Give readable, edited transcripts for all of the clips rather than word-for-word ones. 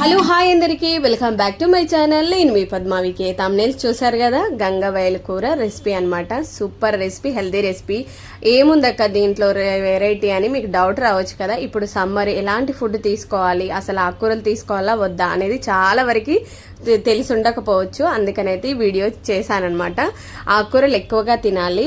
Hello hi అందరికీ welcome back to my channel. నేను మీ పద్మావికి. Thumbnails చూసారు కదా, గంగవాయల కూర రెసిపీ అనమాట. Super recipe, healthy recipe. ఏముందక్క దీంట్లో వెరైటీ అని మీకు డౌట్ రావచ్చు కదా. ఇప్పుడు సమ్మర్ ఎలాంటి ఫుడ్ తీసుకోవాలి, అసలు ఆకుకూరలు తీసుకోవాలా వద్దా అనేది చాలా వరకు తెలిసి ఉండకపోవచ్చు. అందుకనైతే ఈ వీడియో చేశానమాట. ఆకుకూరలు ఎక్కువగా తినాలి,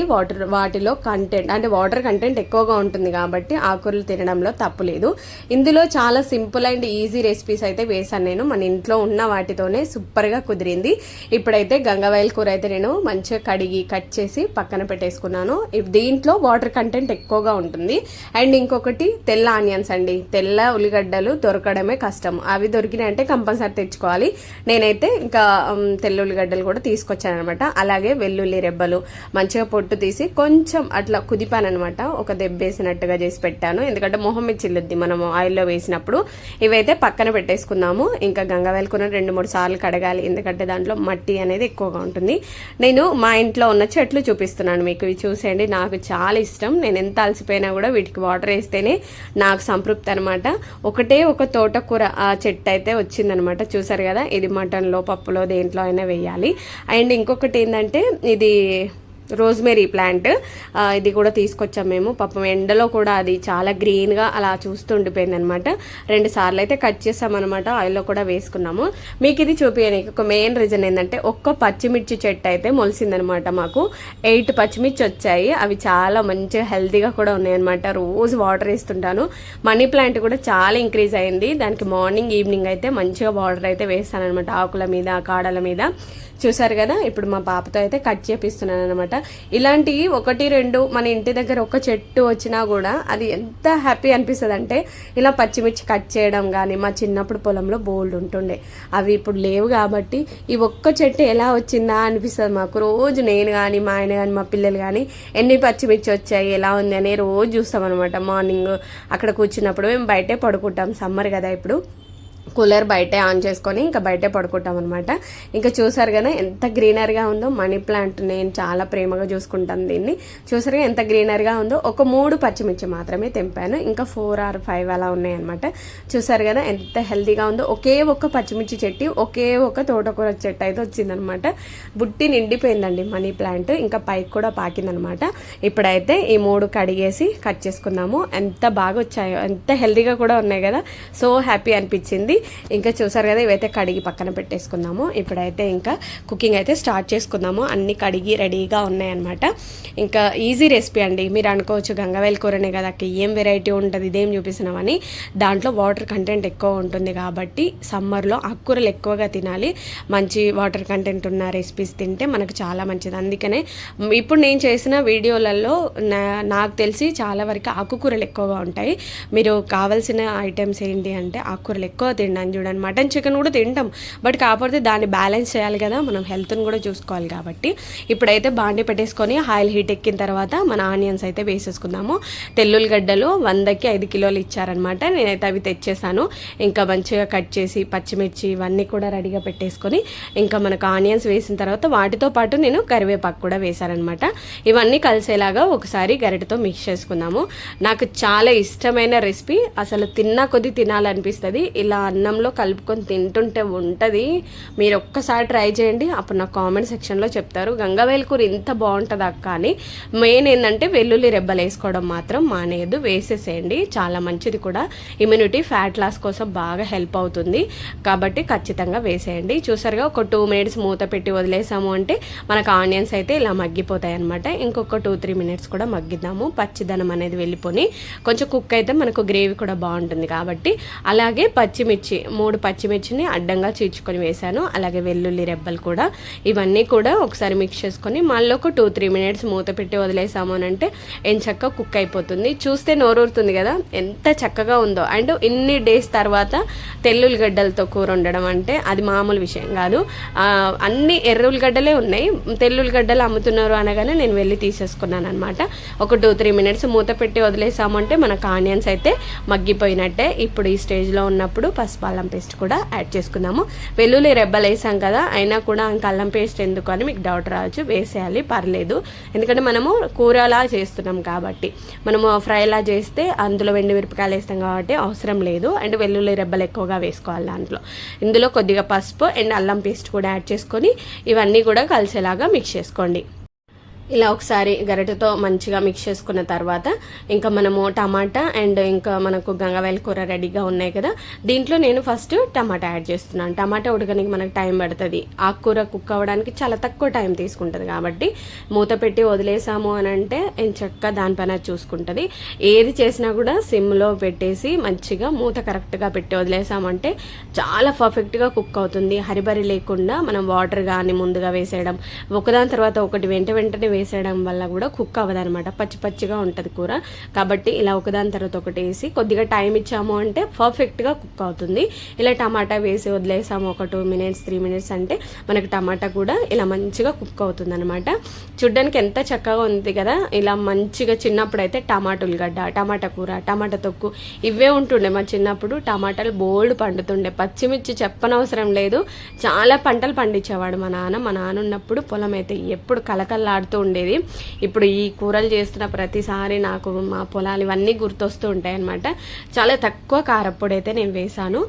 వాటిలో కంటెంట్ అంటే వాటర్ కంటెంట్ ఎక్కువగా ఉంటుంది కాబట్టి ఆకుకూరలు తినడంలో తప్పు లేదు. ఇందులో చాలా సింపుల్ అండ్ ఈజీ రెసిపీస్ అయితే వేసాను నేను. మన ఇంట్లో ఉన్న వాటితోనే సూపర్ గా కుదిరింది. ఇప్పుడైతే గంగవాయల కూర అయితే నేను మంచిగా కడిగి కట్ చేసి పక్కన పెట్టేసుకున్నాను. దీంట్లో వాటర్ కంటెంట్ ఎక్కువగా ఉంటుంది. అండ్ ఇంకొకటి తెల్ల ఆనియన్స్ అండి. తెల్ల ఉల్లిగడ్డలు దొరకడమే కష్టం. అవి దొరికినాయంటే కంపల్సరీ తెచ్చుకోవాలి. నేనైతే ఇంకా తెల్ల ఉల్లిగడ్డలు కూడా తీసుకొచ్చాను అనమాట. అలాగే వెల్లుల్లి రెబ్బలు మంచిగా పొట్టు తీసి కొంచెం అట్లా కుదిపాను అనమాట. ఒక దెబ్బేసినట్టుగా చేసి పెట్టాను, ఎందుకంటే మొహం మీద చిల్లుద్ది మనము ఆయిల్లో వేసినప్పుడు. ఇవైతే పక్కన పెట్టేసుకున్నాము. ఇంకా గంగవాయల కూర 2-3 సార్లు కడగాలి, ఎందుకంటే దాంట్లో మట్టి అనేది ఎక్కువగా ఉంటుంది. నేను మా ఇంట్లో ఉన్న చెట్లు చూపిస్తున్నాను మీకు. ఇవి చూసేయండి, నాకు చాలా ఇష్టం. నేను ఎంత అలసిపోయినా కూడా వీటికి వాటర్ వేస్తేనే నాకు సంతృప్తి అనమాట. ఒకటే ఒక తోటకూర ఆ చెట్టు అయితే వచ్చిందనమాట. చూసారు కదా, ఇది మటన్లో పప్పులో దేంట్లో అయినా వేయాలి. అండ్ ఇంకొకటి ఏంటంటే ఇది రోజ్మెరీ ప్లాంట్. ఇది కూడా తీసుకొచ్చాం మేము. పాపం ఎండలో కూడా అది చాలా గ్రీన్గా అలా చూస్తూ ఉండిపోయింది అనమాట. 2 సార్లు అయితే కట్ చేసామన్నమాట. ఆయిల్లో కూడా వేసుకున్నాము. మీకు ఇది చూపించడానికి ఒక మెయిన్ రీజన్ ఏంటంటే, ఒక్క పచ్చిమిర్చి చెట్టు అయితే మొలిసిందనమాట. మాకు 8 పచ్చిమిర్చి వచ్చాయి. అవి చాలా మంచిగా హెల్తీగా కూడా ఉన్నాయన్నమాట. రోజు వాటర్ వేస్తుంటాను. మనీ ప్లాంట్ కూడా చాలా ఇంక్రీజ్ అయింది. దానికి మార్నింగ్ ఈవినింగ్ అయితే మంచిగా వాటర్ అయితే వేస్తాను అనమాట, ఆకుల మీద కాడల మీద. చూసారు కదా, ఇప్పుడు మా పాపతో అయితే కట్ చేపిస్తున్నాను అనమాట. ఇలాంటివి 1-2 మన ఇంటి దగ్గర ఒక చెట్టు వచ్చినా కూడా అది ఎంత హ్యాపీ అనిపిస్తుంది అంటే, ఇలా పచ్చిమిర్చి కట్ చేయడం కానీ మా చిన్నప్పుడు పొలంలో బోల్డ్ ఉంటుండే. అవి ఇప్పుడు లేవు కాబట్టి ఈ ఒక్క చెట్టు ఎలా వచ్చిందా అనిపిస్తుంది మాకు. రోజు నేను కానీ మా ఆయన కానీ మా పిల్లలు కానీ ఎన్ని పచ్చిమిర్చి వచ్చాయి, ఎలా ఉంది అని రోజు చూస్తాం అనమాట. మార్నింగ్ అక్కడ కూర్చున్నప్పుడు మేము బయటే పడుకుంటాం. సమ్మర్ కదా, ఇప్పుడు కూలర్ బయటే ఆన్ చేసుకొని ఇంకా బయటే పడుకుంటాం అనమాట. ఇంకా చూసారు కదా ఎంత గ్రీనరీగా ఉందో. మనీ ప్లాంట్ నేను చాలా ప్రేమగా చూసుకుంటాను దీన్ని. చూసారుగా ఎంత గ్రీనరీగా ఉందో. ఒక 3 పచ్చిమిర్చి మాత్రమే తెంపాను, ఇంకా 4 or 5 అలా ఉన్నాయన్నమాట. చూసారు కదా ఎంత హెల్తీగా ఉందో. ఒకే ఒక్క పచ్చిమిర్చి చెట్టు, ఒకే ఒక తోటకూర చెట్టు అయితే వచ్చిందనమాట. బుట్టి నిండిపోయిందండి మనీ ప్లాంట్. ఇంకా పైకి కూడా పాకిందనమాట. ఇప్పుడైతే ఈ 3 కడిగేసి కట్ చేసుకున్నాము. ఎంత బాగా వచ్చాయో, ఎంత హెల్తీగా కూడా ఉన్నాయి కదా. సో హ్యాపీ అనిపించింది. ఇంకా చూసారు కదా, ఇవైతే కడిగి పక్కన పెట్టేసుకున్నాము. ఇప్పుడైతే ఇంకా కుకింగ్ అయితే స్టార్ట్ చేసుకుందాము. అన్ని కడిగి రెడీగా ఉన్నాయన్నమాట. ఇంకా ఈజీ రెసిపీ అండి. మీరు అనుకోవచ్చు గంగవాయల కూరనే కదా ఏం వెరైటీ ఉంటుంది, ఇదేం చూపిస్తున్నామని. దాంట్లో వాటర్ కంటెంట్ ఎక్కువ ఉంటుంది కాబట్టి సమ్మర్లో ఆకుకూరలు ఎక్కువగా తినాలి. మంచి వాటర్ కంటెంట్ ఉన్న రెసిపీస్ తింటే మనకు చాలా మంచిది. అందుకనే ఇప్పుడు నేను చేసిన వీడియోలలో నాకు తెలిసి చాలా వరకు ఆకుకూరలు ఎక్కువగా ఉంటాయి. మీరు కావాల్సిన ఐటమ్స్ ఏంటి అంటే ఆకుకూరలు ఎక్కువ తింటాను చూడండి. మటన్ చికెన్ కూడా తింటాం, బట్ కాకపోతే దాన్ని బ్యాలెన్స్ చేయాలి కదా, మనం హెల్త్ని కూడా చూసుకోవాలి కాబట్టి. ఇప్పుడైతే బాండి పెట్టేసుకొని ఆయిల్ హీట్ ఎక్కిన తర్వాత మన ఆనియన్స్ అయితే వేసేసుకుందాము. తెల్లుల్లిగడ్డలు 100కి 5 కిలోలు ఇచ్చారనమాట. నేనైతే అవి తెచ్చేసాను. ఇంకా మంచిగా కట్ చేసి పచ్చిమిర్చి ఇవన్నీ కూడా రెడీగా పెట్టేసుకొని ఇంకా మనకు ఆనియన్స్ వేసిన తర్వాత వాటితో పాటు నేను కరివేపాకు కూడా వేసానమాట. ఇవన్నీ కలిసేలాగా ఒకసారి గరిటతో మిక్స్ చేసుకుందాము. నాకు చాలా ఇష్టమైన రెసిపీ. అసలు తిన్నా కొద్ది తినాలనిపిస్తుంది. ఇలా అన్నంలో కలుపుకొని తింటుంటే ఉంటుంది. మీరు ఒక్కసారి ట్రై చేయండి, అప్పుడు నా కామెంట్ సెక్షన్లో చెప్తారు గంగవాయల కూర ఇంత బాగుంటుంది అక్క అని. మెయిన్ ఏంటంటే వెల్లుల్లి రెబ్బలు వేసుకోవడం మాత్రం మానేయద్దు, వేసేసేయండి. చాలా మంచిది కూడా. ఇమ్యూనిటీ ఫ్యాట్ లాస్ కోసం బాగా హెల్ప్ అవుతుంది కాబట్టి ఖచ్చితంగా వేసేయండి. చూసారుగా, ఒక 2 minutes మూత పెట్టి వదిలేసాము అంటే మనకు ఆనియన్స్ అయితే ఇలా మగ్గిపోతాయి అనమాట. ఇంకొక 2-3 minutes కూడా మగ్గిద్దాము, పచ్చిదనం అనేది వెళ్ళిపోయి కొంచెం కుక్ అయితే మనకు గ్రేవీ కూడా బాగుంటుంది కాబట్టి. అలాగే పచ్చిమిర్చి 3 పచ్చిమిర్చిని అడ్డంగా చీల్చుకొని వేసాను. అలాగే వెల్లుల్లి రెబ్బలు కూడా. ఇవన్నీ కూడా ఒకసారి మిక్స్ చేసుకొని మళ్ళీ ఒక 2-3 minutes మూత పెట్టి వదిలేసాము అని అంటే ఎంచక్క కుక్ అయిపోతుంది. చూస్తే నోరూరుతుంది కదా ఎంత చక్కగా ఉందో. అండ్ ఇన్ని డేస్ తర్వాత తెల్లుల్లిగడ్డలతో కూర ఉండడం అంటే అది మామూలు విషయం కాదు. అన్ని ఎర్రుల్లిగడ్డలే ఉన్నాయి. తెల్లుల్లిగడ్డలు అమ్ముతున్నారు అనగానే నేను వెళ్ళి తీసేసుకున్నాను అనమాట. ఒక 2-3 minutes మూత పెట్టి వదిలేసాము అంటే మనకు ఆనియన్స్ అయితే మగ్గిపోయినట్టే. ఇప్పుడు ఈ స్టేజ్లో ఉన్నప్పుడు పసుపు అల్లం పేస్ట్ కూడా యాడ్ చేసుకున్నాము. వెల్లుల్లి రెబ్బలు వేసాం కదా, అయినా కూడా ఇంకా అల్లం పేస్ట్ ఎందుకు అని మీకు డౌట్ రావచ్చు. వేసేయాలి, పర్లేదు, ఎందుకంటే మనము కూరలా చేస్తున్నాం కాబట్టి. మనము ఫ్రైలా చేస్తే అందులో మిరపకాయలు వేస్తాం కాబట్టి అవసరం లేదు. అండ్ వెల్లుల్లి రెబ్బలు ఎక్కువగా వేసుకోవాలి దాంట్లో. ఇందులో కొద్దిగా పసుపు అండ్ అల్లం పేస్ట్ కూడా యాడ్ చేసుకొని ఇవన్నీ కూడా కలిసేలాగా మిక్స్ చేసుకోండి. ఇలా ఒకసారి గరిటెతో మంచిగా మిక్స్ చేసుకున్న తర్వాత ఇంకా మనము టమాటా అండ్ ఇంకా మనకు గంగవాయల కూర రెడీగా ఉన్నాయి కదా, దీంట్లో నేను ఫస్ట్ టమాటా యాడ్ చేస్తున్నాను. టమాటా ఉడకడానికి మనకు టైం పడుతుంది, ఆకుకూర కుక్ అవ్వడానికి చాలా తక్కువ టైం తీసుకుంటుంది కాబట్టి మూత పెట్టి వదిలేసాము అని అంటే చక్కగా దానిపైన చూసుకుంటుంది. ఏది చేసినా కూడా సిమ్లో పెట్టేసి మంచిగా మూత కరెక్ట్గా పెట్టి వదిలేసామంటే చాలా పర్ఫెక్ట్గా కుక్ అవుతుంది. హరిబరి లేకుండా మనం వాటర్ కానీ ముందుగా వేసేయడం, ఒకదాని తర్వాత ఒకటి వెంటనే వేసేయడం వల్ల కూడా కుక్ అవ్వదనమాట, పచ్చి పచ్చిగా ఉంటుంది కూర. కాబట్టి ఇలా ఒకదాని తర్వాత ఒకటి వేసి కొద్దిగా టైం ఇచ్చాము అంటే పర్ఫెక్ట్గా కుక్ అవుతుంది. ఇలా టమాటా వేసి వదిలేసాము ఒక 2 minutes 3 minutes అంటే మనకు టమాటా కూడా ఇలా మంచిగా కుక్ అవుతుంది అనమాట. చూడ్డానికి ఎంత చక్కగా ఉంది కదా. ఇలా మంచిగా చిన్నప్పుడు అయితే టమాటా ఉల్లిగడ్డ, టమాటా కూర, టమాటా తొక్కు ఇవే ఉంటుండే మా చిన్నప్పుడు. టమాటాలు బోల్డ్ పండుతుండే, పచ్చిమిర్చి చెప్పనవసరం లేదు, చాలా పంటలు పండించేవాడు మా నాన్న. మా నాన్న ఉన్నప్పుడు పొలం అయితే ఎప్పుడు కలకల్లాడుతూ ఉండేది. ఇప్పుడు ఈ కూరలు చేస్తున్న ప్రతిసారి నాకు మా పొలాలు ఇవన్నీ గుర్తొస్తూ ఉంటాయి అనమాట. చాలా తక్కువ కారపొడి అయితే నేను వేసాను.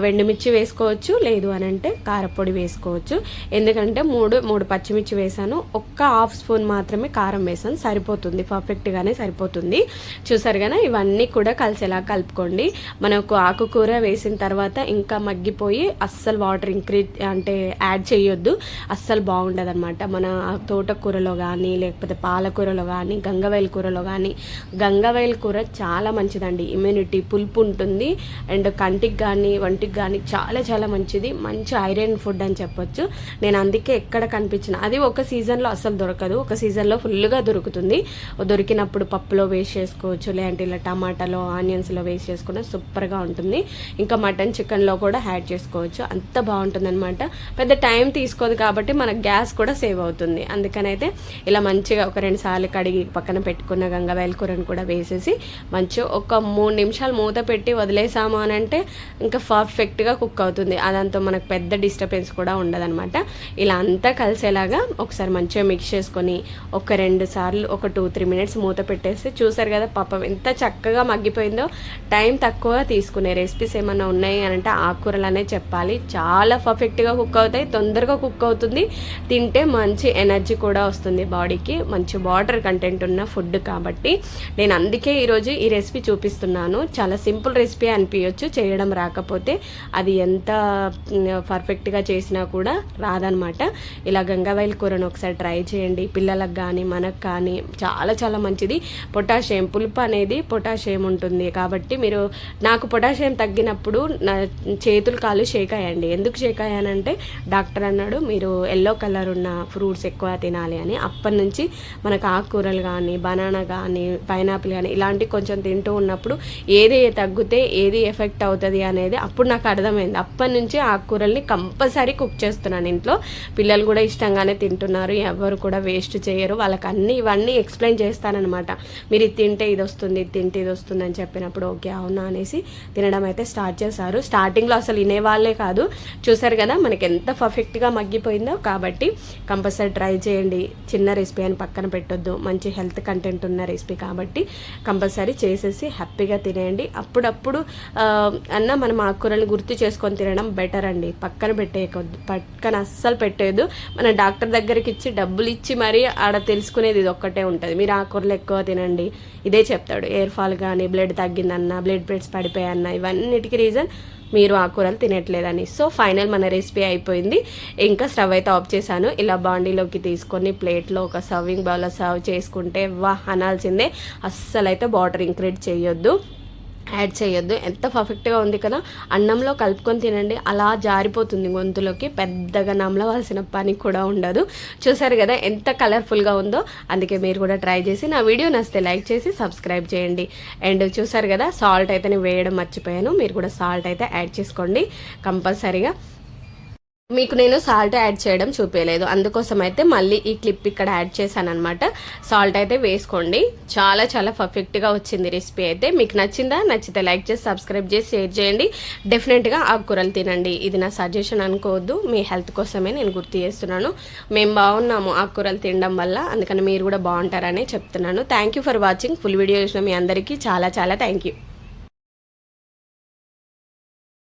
ఎండుమిర్చి వేసుకోవచ్చు, లేదు అని అంటే కారపొడి వేసుకోవచ్చు. ఎందుకంటే మూడు పచ్చిమిర్చి వేసాను, ఒక్క 1/2 స్పూన్ మాత్రమే కారం వేసాను, సరిపోతుంది, పర్ఫెక్ట్గానే సరిపోతుంది. చూసారు కదా, ఇవన్నీ కూడా కలిసేలా కలుపుకోండి. మనకు ఆకుకూర వేసిన తర్వాత ఇంకా మగ్గిపోయి అస్సలు వాటర్ అంటే యాడ్ చేయొద్దు, అస్సలు బాగుండదు అనమాట. మన తోటకూరలో కానీ లేకపోతే పాలకూరలో కానీ గంగవాయల కూరలో కానీ, గంగవాయల కూర చాలా మంచిదండి. ఇమ్యూనిటీ, పులుపు ఉంటుంది అండ్ కంటికి కానీ వంటికి కానీ చాలా చాలా మంచిది. మంచి ఐరన్ ఫుడ్ అని చెప్పొచ్చు. నేను అందుకే ఎక్కడ కనిపించిన అది ఒక సీజన్లో అసలు దొరకదు, ఒక సీజన్లో ఫుల్గా దొరుకుతుంది. దొరికినప్పుడు పప్పులో వేస్ట్ చేసుకోవచ్చు, లేదంటే ఇలా టమాటాలో ఆనియన్స్లో వేస్ట్ చేసుకున్న సూపర్గా ఉంటుంది. ఇంకా మటన్ చికెన్లో కూడా యాడ్ చేసుకోవచ్చు, అంత బాగుంటుంది అనమాట. పెద్ద టైం తీసుకోదు కాబట్టి మనకు గ్యాస్ కూడా సేవ్ అవుతుంది. అందుకనైతే ఇలా మంచిగా ఒక 2 సార్లు కడిగి పక్కన పెట్టుకున్న గంగవాయల కూరను కూడా వేసేసి మంచిగా ఒక 3 నిమిషాలు మూత పెట్టి వదిలేసాము అని అంటే ఇంకా పర్ఫెక్ట్గా కుక్ అవుతుంది. అదంతా మనకు పెద్ద డిస్టర్బెన్స్ కూడా ఉండదన్నమాట. ఇలా అంతా కలిసేలాగా ఒకసారి మంచిగా మిక్స్ చేసుకొని ఒక 2 సార్లు ఒక 2-3 minutes మూత పెట్టేస్తే చూసారు కదా పాపం ఎంత చక్కగా మగ్గిపోయిందో. టైం తక్కువ తీసుకునే రెసిపీస్ ఏమైనా ఉన్నాయి అని అంటే ఆకుకూరలనే చెప్పాలి. చాలా పర్ఫెక్ట్గా కుక్ అవుతాయి, తొందరగా కుక్ అవుతుంది, తింటే మంచి ఎనర్జీ కూడా వస్తుంది బాడీకి. మంచి వాటర్ కంటెంట్ ఉన్న ఫుడ్ కాబట్టి నేను అందుకే ఈరోజు ఈ రెసిపీ చూపిస్తున్నాను. చాలా సింపుల్ రెసిపీ అనిపించవచ్చు, చేయడం రాకపోతే అది ఎంత పర్ఫెక్ట్గా చేసినా కూడా రాదనమాట. ఇలా గంగవాయల కూరను ఒకసారి ట్రై చేయండి, పిల్లలకు కానీ మనకు కానీ చాలా చాలా మంచిది. పొటాషియం, పులుపు అనేది పొటాషియం ఉంటుంది కాబట్టి మీరు, నాకు పొటాషియం తగ్గినప్పుడు నా చేతులు కాళ్ళు షేక్ అయ్యండి. ఎందుకు షేక్ అయ్యానంటే డాక్టర్ అన్నాడు మీరు ఎల్లో కలర్ ఉన్న ఫ్రూట్స్ ఎక్కువ తినాలి అని. అప్పటి నుంచి మనకు ఆకుకూరలు కానీ బనానా కానీ పైనాపిల్ కానీ ఇలాంటివి కొంచెం తింటూ ఉన్నప్పుడు ఏది తగ్గితే ఏది ఎఫెక్ట్ అవుతుంది అనేది అప్పుడు నాకు అర్థమైంది. అప్పటి నుంచి ఆకుకూరల్ని కంపల్సరీ కుక్ చేస్తున్నాను ఇంట్లో. పిల్లలు కూడా ఇష్టంగానే తింటున్నారు, ఎవరు కూడా వేస్ట్ చేయరు. వాళ్ళకి ఇవన్నీ ఎక్స్ప్లెయిన్ చేస్తానన్నమాట. మీరు ఇది తింటే ఇది వస్తుంది, ఇది తింటే ఇది వస్తుంది అని చెప్పినప్పుడు ఓకే అవునా అనేసి తినడం అయితే స్టార్ట్ చేశారు. స్టార్టింగ్లో అసలు వినేవాళ్ళే కాదు. చూసారు కదా మనకి ఎంత పర్ఫెక్ట్గా మగ్గిపోయిందో. కాబట్టి కంపల్సరీ ట్రై చేయండి. చిన్న రెసిపీ అని పక్కన పెట్టొద్దు, మంచి హెల్త్ కంటెంట్ ఉన్న రెసిపీ కాబట్టి కంపల్సరీ చేసేసి హ్యాపీగా తినేయండి. అప్పుడప్పుడు మనం ఆకుకూరలు గుర్తు చేసుకొని తినడం బెటర్ అండి. పక్కన పెట్టేయకొద్దు, పక్కన అస్సలు పెట్టేయద్దు. మన డాక్టర్ దగ్గరికి ఇచ్చి డబ్బులు ఇచ్చి మరీ ఆడ తెలుసుకునేది ఇది ఒక్కటే ఉంటుంది, మీరు ఆకుకూరలు ఎక్కువ తినండి ఇదే చెప్తాడు. ఎయిర్ ఫాల్ కానీ బ్లడ్ తగ్గిందన్న, బ్లడ్ ప్రెషర్స్ పడిపోయాయన్న, ఇవన్నిటికీ రీజన్ మీరు ఆకుకూరలు తినట్లేదని. సో ఫైనల్ మన రెసిపీ అయిపోయింది. ఇంకా స్టవ్ అయితే ఆఫ్ చేశాను. ఇలా బాండీలోకి తీసుకొని ప్లేట్లో ఒక సర్వింగ్ బౌల్లో సర్వ్ చేసుకుంటే వాహ్ అనాల్సిందే. అస్సలు అయితే వాటర్ ఇంక్రీజ్ యాడ్ చేయొద్దు. ఎంత పర్ఫెక్ట్గా ఉంది కదా. అన్నంలో కలుపుకొని తినండి, అలా జారిపోతుంది గొంతులోకి, పెద్దగా నమలవలసిన పని కూడా ఉండదు. చూసారు కదా ఎంత కలర్ఫుల్గా ఉందో. అందుకే మీరు కూడా ట్రై చేసి నా వీడియో నచ్చితే లైక్ చేసి సబ్స్క్రైబ్ చేయండి. అండ్ చూసారు కదా సాల్ట్ అయితే నేను వేయడం మర్చిపోయాను, మీరు కూడా సాల్ట్ అయితే యాడ్ చేసుకోండి కంపల్సరీగా. మీకు నేను సాల్ట్ యాడ్ చేయడం చూపించలేదు, అందుకోసం అయితే మళ్ళీ ఈ క్లిప్ ఇక్కడ యాడ్ చేశాను అనమాట. సాల్ట్ అయితే వేసుకోండి. చాలా చాలా పర్ఫెక్ట్గా వచ్చింది రెసిపీ అయితే. మీకు నచ్చిందా? నచ్చితే లైక్ చేసి సబ్స్క్రైబ్ చేసి షేర్ చేయండి. డెఫినెట్గా ఆకుకూరలు తినండి. ఇది నా సజెషన్ అనుకోవద్దు, మీ హెల్త్ కోసమే నేను గుర్తు చేస్తున్నాను. మేము బాగున్నాము ఆకుకూరలు తినడం వల్ల, అందుకని మీరు కూడా బాగుంటారని చెప్తున్నాను. Thank you for watching. Full video చూసిన మీ అందరికీ చాలా చాలా థ్యాంక్ యూ.